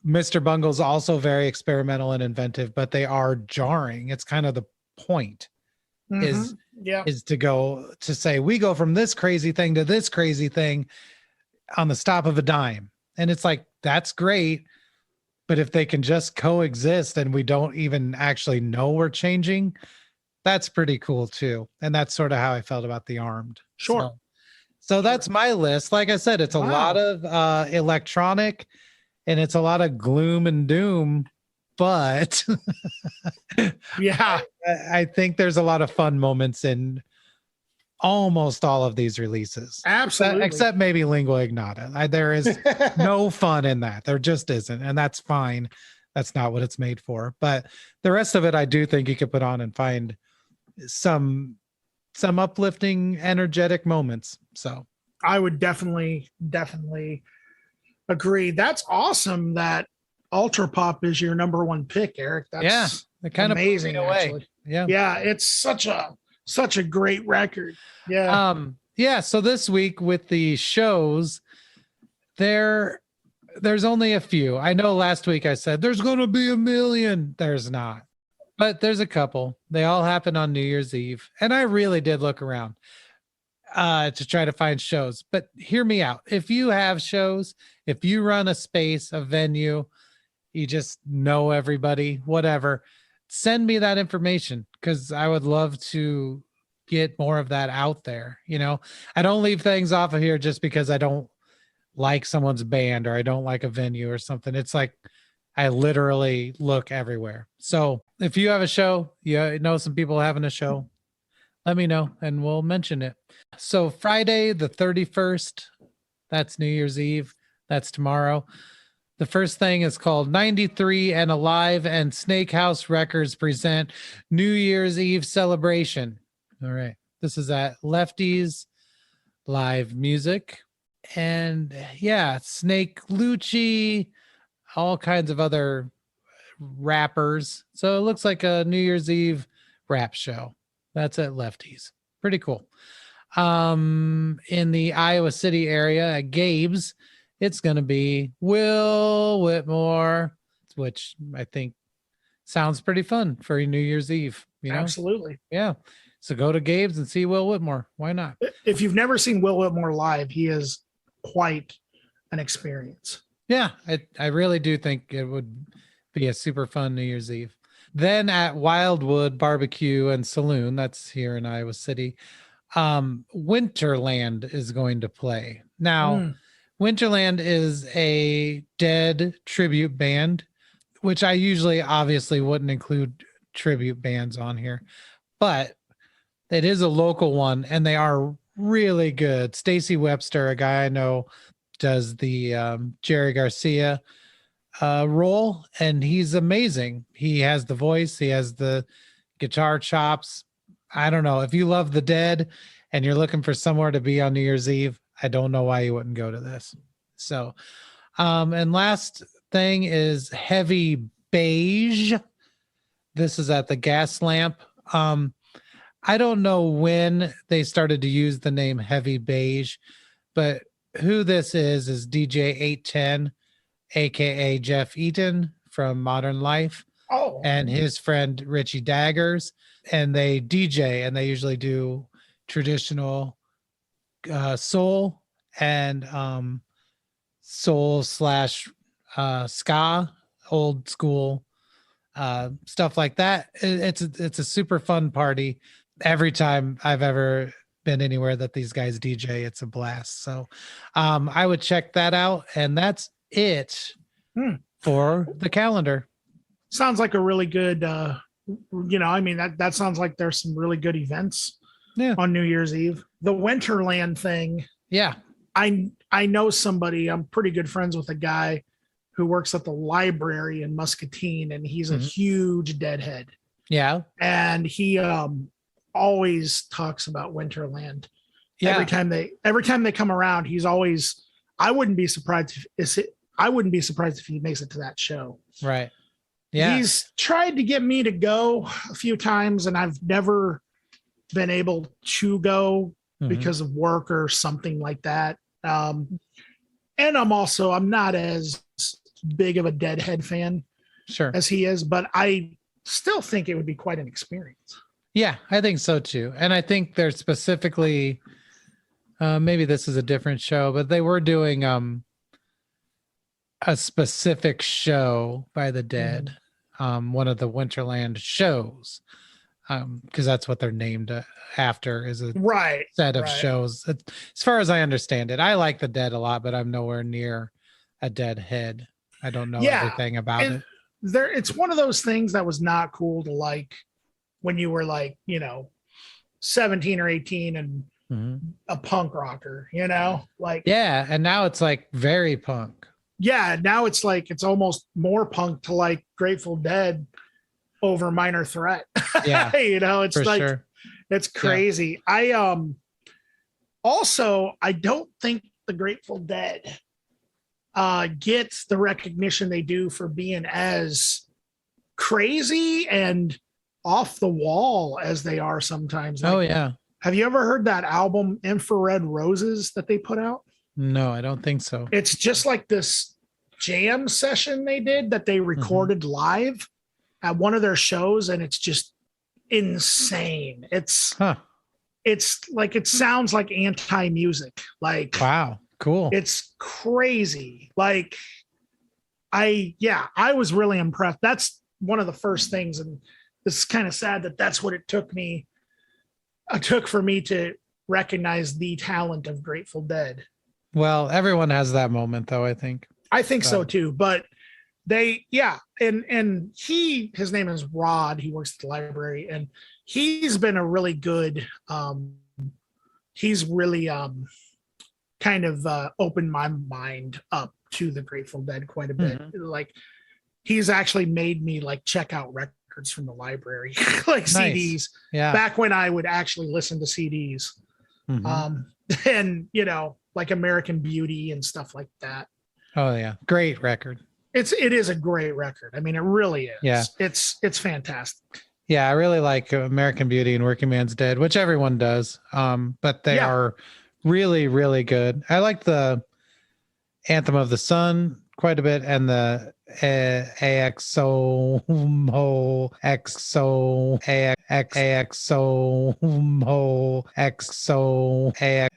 Speaker 1: Mr. Bungle's also very experimental and inventive, but they are jarring. It's kind of the point is to go to say, we go from this crazy thing to this crazy thing on the stop of a dime. And it's like, that's great. But if they can just coexist and we don't even actually know we're changing, that's pretty cool too. And that's sort of how I felt about The Armed.
Speaker 2: Sure.
Speaker 1: So that's my list. Like I said, it's a lot of electronic and it's a lot of gloom and doom, but
Speaker 2: yeah,
Speaker 1: I think there's a lot of fun moments in almost all of these releases.
Speaker 2: Absolutely.
Speaker 1: Except maybe Lingua Ignota. There is no fun in that. There just isn't. And that's fine. That's not what it's made for. But the rest of it, I do think you could put on and find some uplifting, energetic moments. So
Speaker 2: I would definitely agree. That's awesome that Ultra Pop is your number 1 pick, Eric. That's
Speaker 1: it kind
Speaker 2: amazing,
Speaker 1: of blew me away.
Speaker 2: actually.
Speaker 1: Yeah.
Speaker 2: It's such a great record. Yeah.
Speaker 1: So this week with the shows, there's only a few. I know last week I said there's going to be a million. There's not. But there's a couple. They all happen on New Year's Eve. And I really did look around to try to find shows. But hear me out. If you have shows, if you run a space, a venue, you just know everybody, whatever, send me that information because I would love to get more of that out there. You know, I don't leave things off of here just because I don't like someone's band or I don't like a venue or something. It's like I literally look everywhere. So if you have a show, you know some people having a show, let me know and we'll mention it. So Friday the 31st, that's New Year's Eve. That's tomorrow. The first thing is called 93 and Alive, and Snake House Records present New Year's Eve celebration. All right. This is at Lefty's Live Music. And yeah, Snake Lucci, all kinds of other rappers. So it looks like a New Year's Eve rap show. That's at Lefty's. pretty cool. In the Iowa City area at Gabe's, it's going to be Will Whitmore, which I think sounds pretty fun for New Year's Eve. You know,
Speaker 2: Absolutely.
Speaker 1: yeah. So go to Gabe's and see Will Whitmore. Why not?
Speaker 2: If you've never seen Will Whitmore live, he is quite an experience.
Speaker 1: Yeah, I really do think it would be a super fun New Year's Eve. Then at Wildwood Barbecue and Saloon, that's here in Iowa City, Winterland is going to play. Now, Winterland is a Dead tribute band, which I usually obviously wouldn't include tribute bands on here, but it is a local one and they are really good. Stacy Webster, a guy I know, does the Jerry Garcia role, and he's amazing. He has the voice, he has the guitar chops. I don't know, if you love the Dead and you're looking for somewhere to be on New Year's Eve, I don't know why you wouldn't go to this. So and last thing is Heavy Beige. This is at the Gas Lamp. I don't know when they started to use the name Heavy Beige, but who this is DJ 810, aka Jeff Eaton from Modern Life.
Speaker 2: Oh,
Speaker 1: and his friend Richie Daggers, and they DJ, and they usually do traditional soul and soul slash ska, old school stuff like that. It's a super fun party. Every time I've ever been anywhere that these guys DJ, it's a blast. So I would check that out, and that's it for the calendar.
Speaker 2: Sounds like a really good I mean, that sounds like there's some really good events on New Year's Eve. The Winterland thing.
Speaker 1: Yeah.
Speaker 2: I know somebody, I'm pretty good friends with a guy who works at the library in Muscatine, and he's a huge Deadhead.
Speaker 1: Yeah.
Speaker 2: And he always talks about Winterland.
Speaker 1: Yeah.
Speaker 2: Every time they come around, he's always, I wouldn't be surprised if he makes it to that show.
Speaker 1: Right. Yeah.
Speaker 2: He's tried to get me to go a few times, and I've never been able to go because of work or something like that. And I'm not as big of a Deadhead fan as he is, but I still think it would be quite an experience.
Speaker 1: Yeah, I think so too. And I think they're specifically, maybe this is a different show, but they were doing a specific show by the Dead, one of the Winterland shows, because that's what they're named after, is a set of shows. As far as I understand it, I like the Dead a lot, but I'm nowhere near a Deadhead. I don't know everything about it.
Speaker 2: It's one of those things that was not cool to like when you were 17 or 18 and a punk rocker, and
Speaker 1: now it's like very punk.
Speaker 2: Now it's like it's almost more punk to like Grateful Dead over Minor Threat.
Speaker 1: Yeah.
Speaker 2: It's like
Speaker 1: sure.
Speaker 2: It's crazy. Yeah. I don't think the Grateful Dead gets the recognition they do for being as crazy and off the wall as they are sometimes. Have you ever heard that album Infrared Roses that they put out?
Speaker 1: No, I don't think so.
Speaker 2: It's just like this jam session they did that they recorded live at one of their shows, and it's just insane. It's like, it sounds like anti-music. Like,
Speaker 1: wow, cool.
Speaker 2: It's crazy. Like, I was really impressed. That's one of the first things, and it's kind of sad that that's what it took for me to recognize the talent of Grateful Dead.
Speaker 1: Well, everyone has that moment, though, I think.
Speaker 2: I think so too, but and his name is Rod. He works at the library, and he's been a really good, he's really kind of opened my mind up to the Grateful Dead quite a bit. Like, he's actually made me like check out records from the library, like CDs. Yeah. Back when I would actually listen to CDs. And like American Beauty and stuff like that.
Speaker 1: Oh yeah, great record.
Speaker 2: It is a great record. I mean, it really is.
Speaker 1: Yeah,
Speaker 2: it's fantastic.
Speaker 1: Yeah, I really like American Beauty and Working Man's Dead, which everyone does. But they
Speaker 2: Yeah.
Speaker 1: are really, really good. I like the Anthem of the Sun quite a bit, and the AXO XO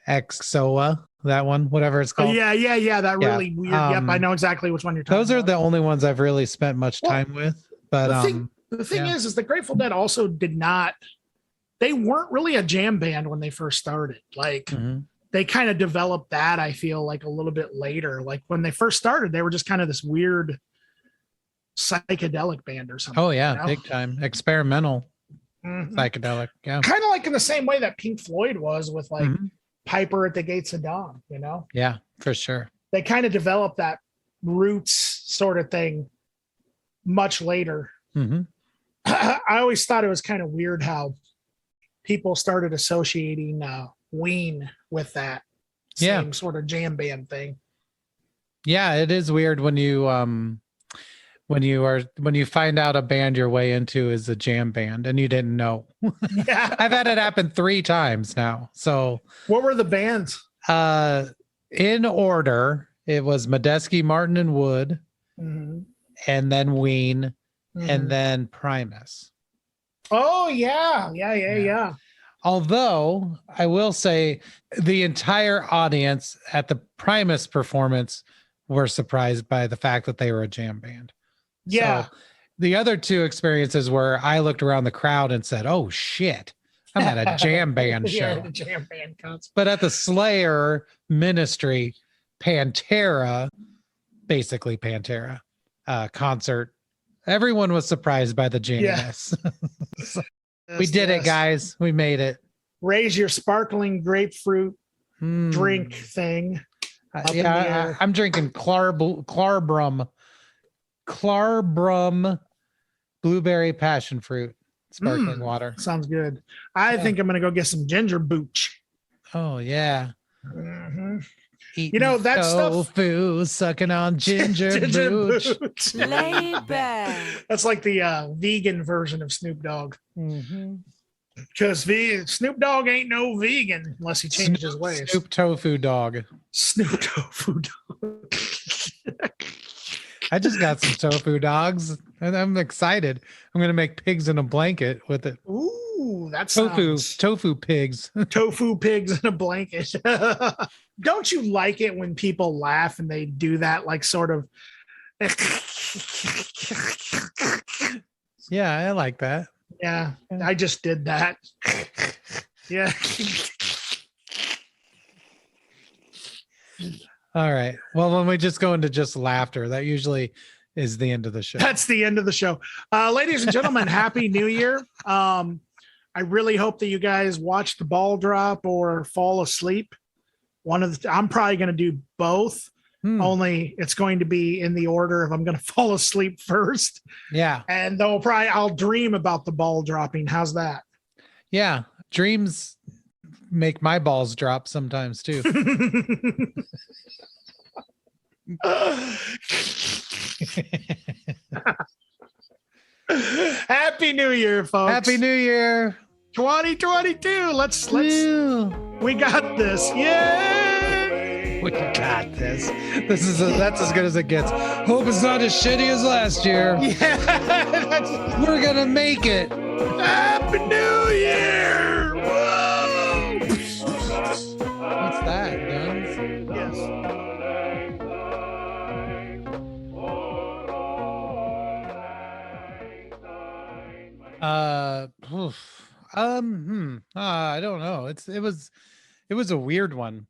Speaker 1: XOA, that one, whatever it's
Speaker 2: Oh,
Speaker 1: called.
Speaker 2: yeah. That
Speaker 1: Yeah.
Speaker 2: really weird. Yep, I know exactly which one you're talking
Speaker 1: Those are
Speaker 2: about.
Speaker 1: the only ones I've really spent much
Speaker 2: Well,
Speaker 1: time with. But
Speaker 2: the thing
Speaker 1: yeah.
Speaker 2: is the Grateful Dead also did not. They weren't really a jam band when they first started. Like
Speaker 1: Mhm.
Speaker 2: they kind of developed that. I feel like a little bit later. Like when they first started, they were just kind of this weird psychedelic band or something.
Speaker 1: Oh yeah,
Speaker 2: you know?
Speaker 1: big time experimental
Speaker 2: Mhm.
Speaker 1: psychedelic. Yeah.
Speaker 2: Kind of like in the same way that Pink Floyd was with like
Speaker 1: Mhm.
Speaker 2: Piper at the Gates of Dawn. You know,
Speaker 1: Yeah, for sure.
Speaker 2: they kind of developed that roots sort of thing much later.
Speaker 1: Hmm.
Speaker 2: I always thought it was kind of weird how people started associating Ween with that
Speaker 1: Yeah.
Speaker 2: same sort of jam band thing.
Speaker 1: Yeah, it is weird when you when you find out a band you're way into is a jam band and you didn't know.
Speaker 2: Yeah.
Speaker 1: I've had it happen 3 times now. So
Speaker 2: What were the bands?
Speaker 1: in order, it was Medeski, Martin and Wood,
Speaker 2: Mhm.
Speaker 1: and then Ween,
Speaker 2: Mhm.
Speaker 1: and then Primus.
Speaker 2: Oh yeah.
Speaker 1: Although I will say the entire audience at the Primus performance were surprised by the fact that they were a jam band.
Speaker 2: Yeah.
Speaker 1: So the other 2 experiences where I looked around the crowd and said, "Oh shit, I'm at a jam band
Speaker 2: Yeah,
Speaker 1: show."
Speaker 2: the jam band concert.
Speaker 1: But at the Slayer Ministry Pantera, basically Pantera concert, everyone was surprised by the jamminess. We did it, guys. We made it.
Speaker 2: Raise your sparkling grapefruit drink
Speaker 1: Mm.
Speaker 2: thing. Up in the
Speaker 1: Yeah,
Speaker 2: air.
Speaker 1: I'm drinking Clarbrum blueberry passion fruit sparkling water.
Speaker 2: Sounds good. I think I'm gonna go get some ginger booch.
Speaker 1: Oh yeah.
Speaker 2: Mhm.
Speaker 1: Eating
Speaker 2: You know, that stuff-
Speaker 1: tofu, sucking on ginger booch.
Speaker 2: booch.
Speaker 4: Lay back.
Speaker 2: That's like the vegan version of Snoop Dogg.
Speaker 1: Mm-hmm.
Speaker 2: Because Snoop Dogg ain't no vegan unless he changed his ways.
Speaker 1: Snoop tofu dog.
Speaker 2: Snoop tofu dog.
Speaker 1: I just got some tofu dogs and I'm excited. I'm going to make pigs in a blanket with it.
Speaker 2: Ooh, that's
Speaker 1: Tofu pigs.
Speaker 2: tofu pigs in a blanket. Don't you like it when people laugh and they do that, like sort of?
Speaker 1: Yeah, I like that.
Speaker 2: Yeah, I just did that. Yeah.
Speaker 1: All right. Well, when we just go into just laughter, that usually is the end of the show.
Speaker 2: That's the end of the show. Ladies and gentlemen, Happy New Year. I really hope that you guys watch the ball drop or fall asleep. I'm probably going to do both. Only it's going to be in the order of I'm going to fall asleep first.
Speaker 1: Yeah.
Speaker 2: And I'll dream about the ball dropping. How's that?
Speaker 1: Yeah. Dreams make my balls drop sometimes too.
Speaker 2: Happy New Year, folks.
Speaker 1: Happy New Year.
Speaker 2: 2022. Let's we got this. Yay!
Speaker 1: We got this. That's as good as it gets. Hope it's not as shitty as last year.
Speaker 2: Yeah.
Speaker 1: We're gonna make it.
Speaker 2: Happy New Year! Whoa!
Speaker 1: What's that, guns?
Speaker 2: Yes.
Speaker 1: I don't know. It was a weird one.